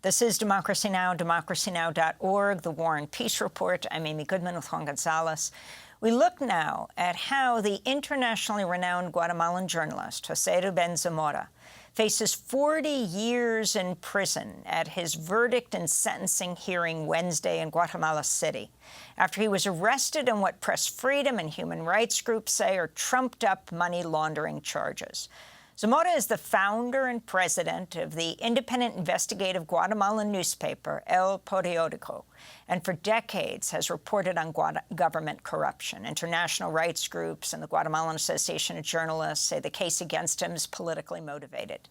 This is Democracy Now!, democracynow.org, The War and Peace Report. I'm Amy Goodman with Juan Gonzalez. We look now at how the internationally renowned Guatemalan journalist, José Rubén Zamora, faces 40 years in prison at his verdict and sentencing hearing Wednesday in Guatemala City, after he was arrested on what press freedom and human rights groups say are trumped-up money laundering charges. Zamora is the founder and president of the independent investigative Guatemalan newspaper, El Periódico, and for decades has reported on government corruption. International rights groups and the Guatemalan Association of Journalists say the case against him is politically motivated.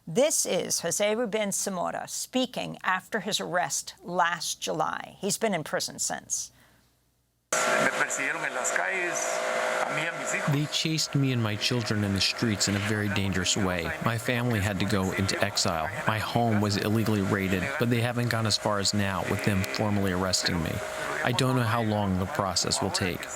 This is José Rubén Zamora speaking after his arrest last July. He's been in prison since. They chased me and my children in the streets in a very dangerous way. My family had to go into exile. My home was illegally raided, but they haven't gone as far as now with them formally arresting me. I don't know how long the process will take.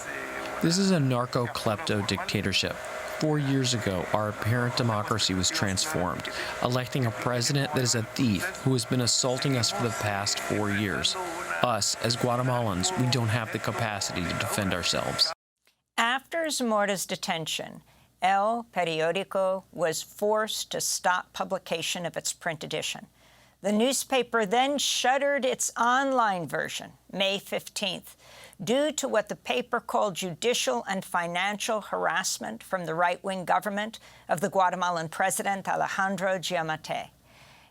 This is a narco-klepto dictatorship. 4 years ago, our apparent democracy was transformed, electing a president that is a thief who has been assaulting us for the past 4 years. Us, as Guatemalans, we don't have the capacity to defend ourselves. After Zamora's detention, El Periódico was forced to stop publication of its print edition. The newspaper then shuttered its online version, May 15th, due to what the paper called judicial and financial harassment from the right-wing government of the Guatemalan President Alejandro Giammattei.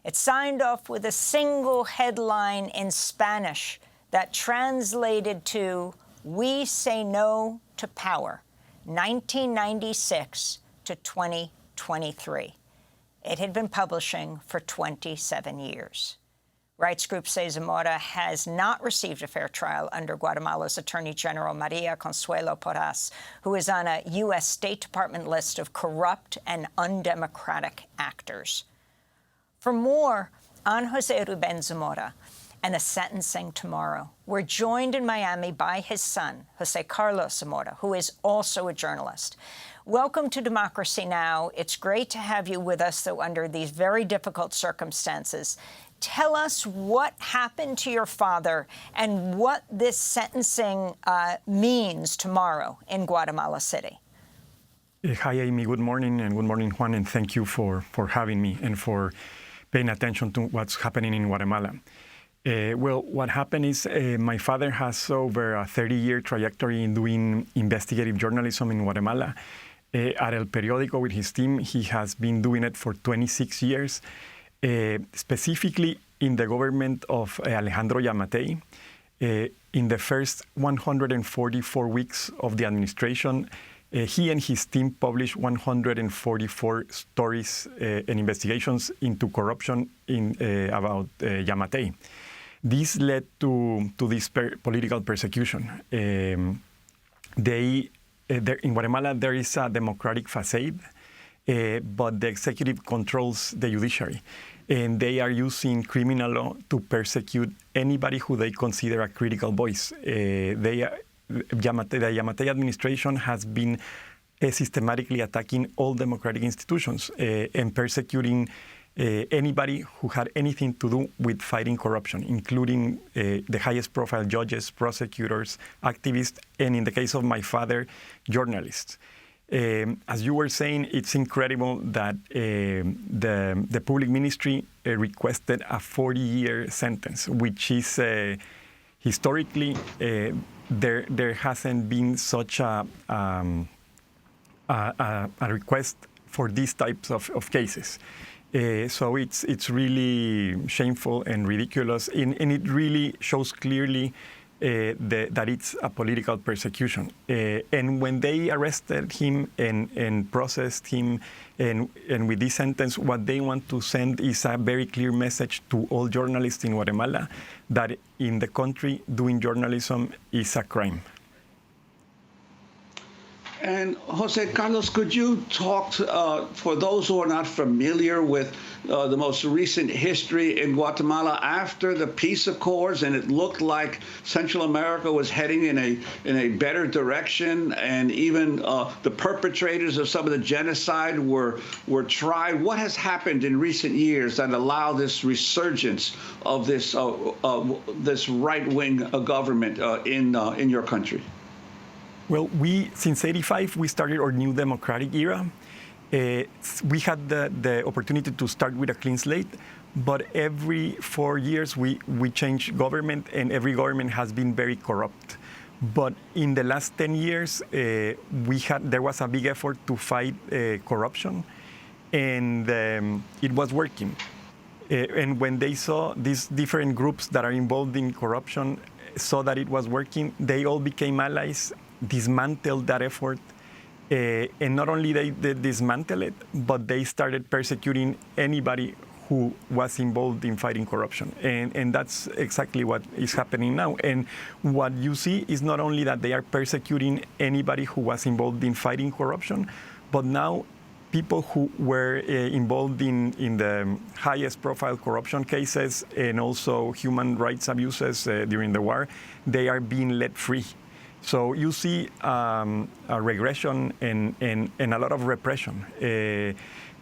It signed off with a single headline in Spanish that translated to, "We say no to power, 1996 to 2023. It had been publishing for 27 years. Rights groups say Zamora has not received a fair trial under Guatemala's Attorney General Maria Consuelo Porras, who is on a U.S. State Department list of corrupt and undemocratic actors. For more on José Rubén Zamora and the sentencing tomorrow, we're joined in Miami by his son, José Carlos Zamora, who is also a journalist. Welcome to Democracy Now! It's great to have you with us, though, under these very difficult circumstances. Tell us what happened to your father and what this sentencing means tomorrow in Guatemala City. Hi, Amy. Good morning, and good morning, Juan, and thank you for having me and for paying attention to what's happening in Guatemala. Well, what happened is my father has over a 30-year trajectory in doing investigative journalism in Guatemala. At El Periódico with his team, he has been doing it for 26 years, specifically in the government of Alejandro Giammattei. In the first 144 weeks of the administration, he and his team published 144 stories and investigations into corruption about Giammattei. This led to this political persecution. In Guatemala, there is a democratic facade, but the executive controls the judiciary. And they are using criminal law to persecute anybody who they consider a critical voice. The Giammattei administration has been systematically attacking all democratic institutions and persecuting anybody who had anything to do with fighting corruption, including the highest profile judges, prosecutors, activists, and in the case of my father, journalists. As you were saying, it's incredible that the public ministry requested a 40-year sentence, which is historically there hasn't been such a request for these types of cases. So it's really shameful and ridiculous, and it really shows clearly that it's a political persecution. And when they arrested him and processed him, and with this sentence, what they want to send is a very clear message to all journalists in Guatemala that in the country, doing journalism is a crime. And José Carlos, could you talk for those who are not familiar with the most recent history in Guatemala after the peace accords, and it looked like Central America was heading in a better direction, and even the perpetrators of some of the genocide were tried. What has happened in recent years that allowed this resurgence of this right-wing government in your country? Well, since '85, we started our new democratic era. We had the opportunity to start with a clean slate, but every 4 years we change government, and every government has been very corrupt. But in the last 10 years, there was a big effort to fight corruption, and it was working. And when they saw these different groups that are involved in corruption, saw that it was working, they all became allies, dismantled that effort, and not only they dismantled it, but they started persecuting anybody who was involved in fighting corruption. And that's exactly what is happening now. And what you see is not only that they are persecuting anybody who was involved in fighting corruption, but now people who were involved in the highest profile corruption cases and also human rights abuses during the war, they are being let free. So you see a regression and a lot of repression.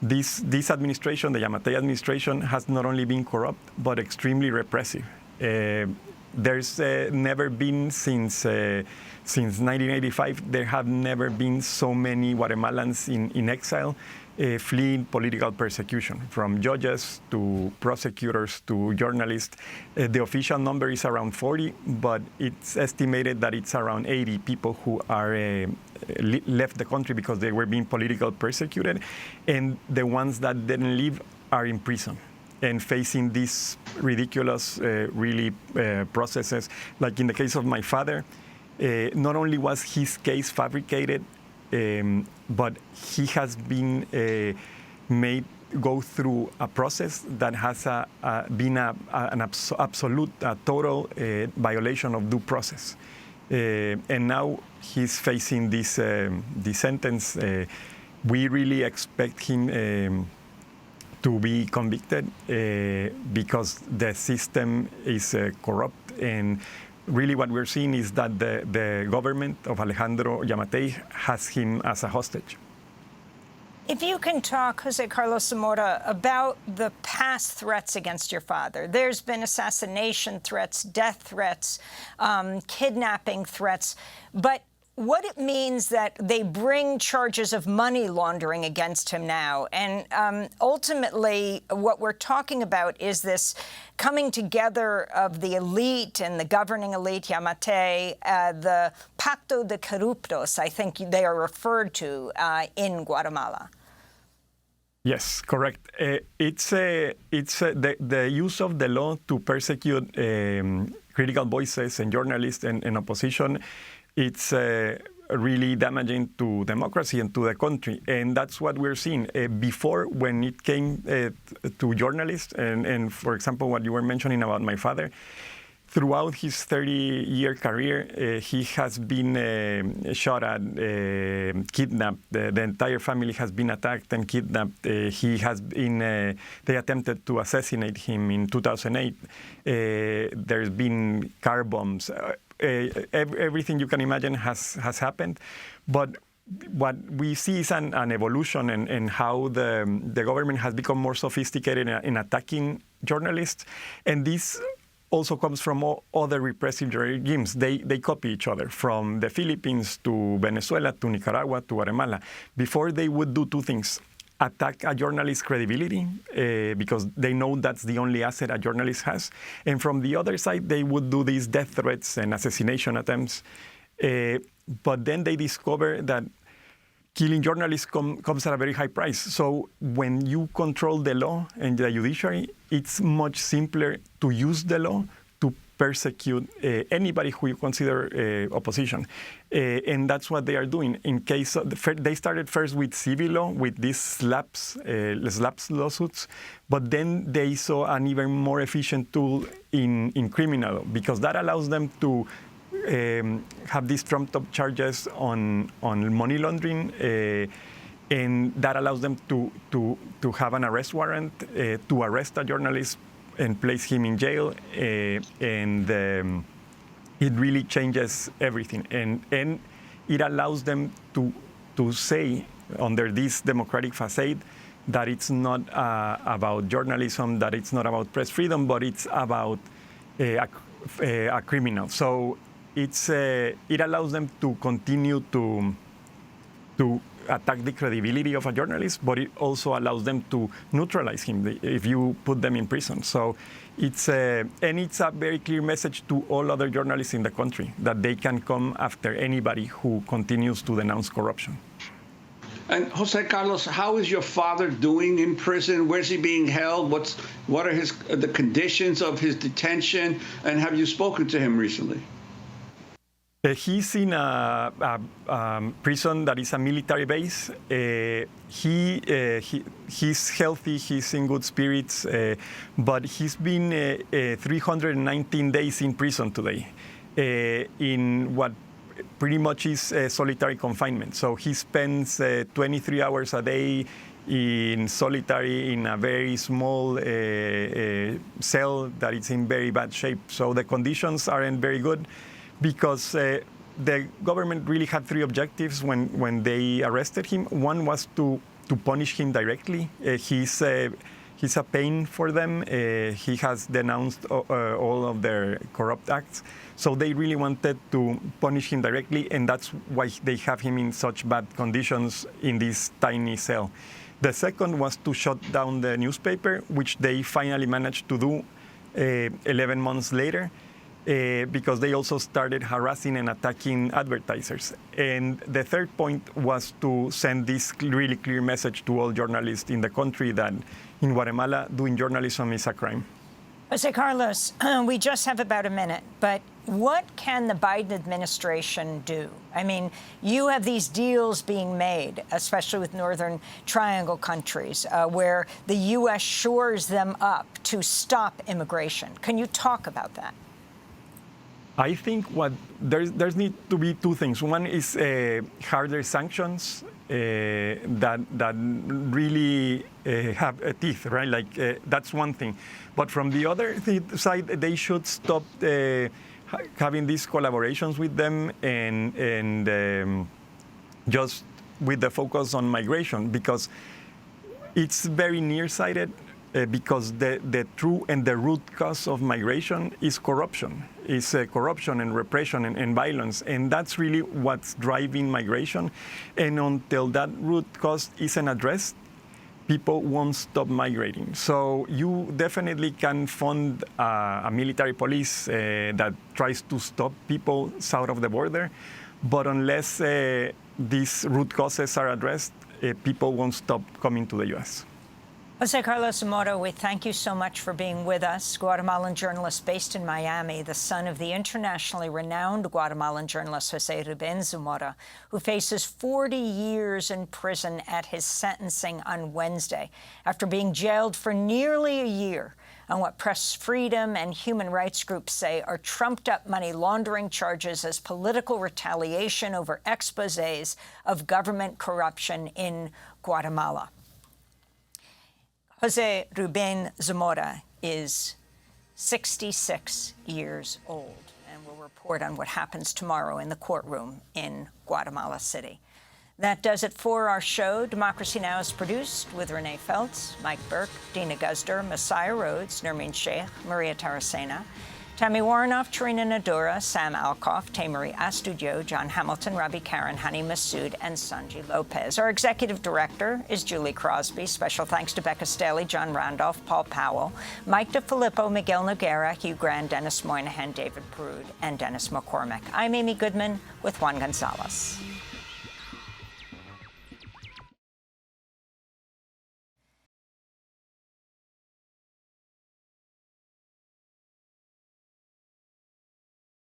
This administration, the Giammattei administration, has not only been corrupt, but extremely repressive. There's never been, since 1985, there have never been so many Guatemalans in exile fleeing political persecution, from judges to prosecutors to journalists. The official number is around 40, but it's estimated that it's around 80 people who are left the country because they were being politically persecuted, and the ones that didn't leave are in prison and facing these ridiculous, processes. Like in the case of my father, not only was his case fabricated, but he has been made go through a process that has been an absolute, total violation of due process. And now he's facing this sentence. We really expect him to be convicted because the system is corrupt, and really what we're seeing is that the government of Alejandro Giammattei has him as a hostage. If you can talk, José Carlos Zamora, about the past threats against your father. There's been assassination threats, death threats, kidnapping threats, but what it means that they bring charges of money laundering against him now. And ultimately, what we're talking about is this coming together of the elite and the governing elite, Giammattei, the Pacto de Corruptos, I think they are referred to in Guatemala. Yes, correct. It's the use of the law to persecute critical voices and journalists and opposition. It's really damaging to democracy and to the country. And that's what we're seeing. Before, when it came to journalists, and for example, what you were mentioning about my father, throughout his 30-year career, he has been shot at, kidnapped. The entire family has been attacked and kidnapped. He has been, they attempted to assassinate him in 2008. There's been car bombs. Everything you can imagine has happened. But what we see is an evolution in how the government has become more sophisticated in attacking journalists. And this also comes from all other repressive regimes. They copy each other, from the Philippines to Venezuela to Nicaragua to Guatemala. Before, they would do two things: attack a journalist's credibility, because they know that's the only asset a journalist has. And from the other side, they would do these death threats and assassination attempts. But then they discover that killing journalists comes at a very high price. So when you control the law and the judiciary, it's much simpler to use the law to persecute anybody who you consider opposition. And that's what they are doing. In case of they started first with civil law, with these SLAPS lawsuits, but then they saw an even more efficient tool in criminal law, because that allows them to have these trumped-up charges on money laundering, and that allows them to have an arrest warrant to arrest a journalist and place him in jail, and it really changes everything, and it allows them to say under this democratic facade that it's not about journalism, that it's not about press freedom, but it's about a criminal. So it allows them to continue to attack the credibility of a journalist, but it also allows them to neutralize him if you put them in prison. So it's a very clear message to all other journalists in the country that they can come after anybody who continues to denounce corruption. And José Carlos, how is your father doing in prison? Where's he being held? What are the conditions of his detention? And have you spoken to him recently? He's in a prison that is a military base. He's healthy, he's in good spirits, but he's been 319 days in prison today in what pretty much is solitary confinement. So he spends 23 hours a day in solitary in a very small cell that is in very bad shape. So the conditions aren't very good, because the government really had three objectives when they arrested him. One was to punish him directly. He's a pain for them. He has denounced all of their corrupt acts. So they really wanted to punish him directly, and that's why they have him in such bad conditions in this tiny cell. The second was to shut down the newspaper, which they finally managed to do 11 months later. Because they also started harassing and attacking advertisers. And the third point was to send this really clear message to all journalists in the country that in Guatemala, doing journalism is a crime. José Carlos, we just have about a minute, but what can the Biden administration do? I mean, you have these deals being made, especially with Northern Triangle countries, where the U.S. shores them up to stop immigration. Can you talk about that? I think there's need to be two things. One is harder sanctions that really have teeth, right? Like that's one thing. But from the other side, they should stop having these collaborations with them and just with the focus on migration, because it's very nearsighted. Because the true and the root cause of migration is corruption. It's corruption and repression and violence. And that's really what's driving migration. And until that root cause isn't addressed, people won't stop migrating. So you definitely can fund a military police that tries to stop people south of the border. But unless these root causes are addressed, people won't stop coming to the U.S. José Carlos Zamora, we thank you so much for being with us. Guatemalan journalist based in Miami, the son of the internationally renowned Guatemalan journalist José Rubén Zamora, who faces 40 years in prison at his sentencing on Wednesday after being jailed for nearly a year on what press freedom and human rights groups say are trumped-up money laundering charges as political retaliation over exposés of government corruption in Guatemala. José Rubén Zamora is 66 years old and will report on what happens tomorrow in the courtroom in Guatemala City. That does it for our show. Democracy Now! Is produced with Renee Feltz, Mike Burke, Dina Guzder, Messiah Rhodes, Nermeen Sheikh, Maria Taracena, Tammy Warnoff, Tarina Nadura, Sam Alcoff, Tamery Astudio, John Hamilton, Rabi Karen, Hani Massoud, and Sanji Lopez. Our executive director is Julie Crosby. Special thanks to Becca Staley, John Randolph, Paul Powell, Mike DeFilippo, Miguel Noguera, Hugh Grand, Dennis Moynihan, David Peroud, and Dennis McCormick. I'm Amy Goodman with Juan Gonzalez.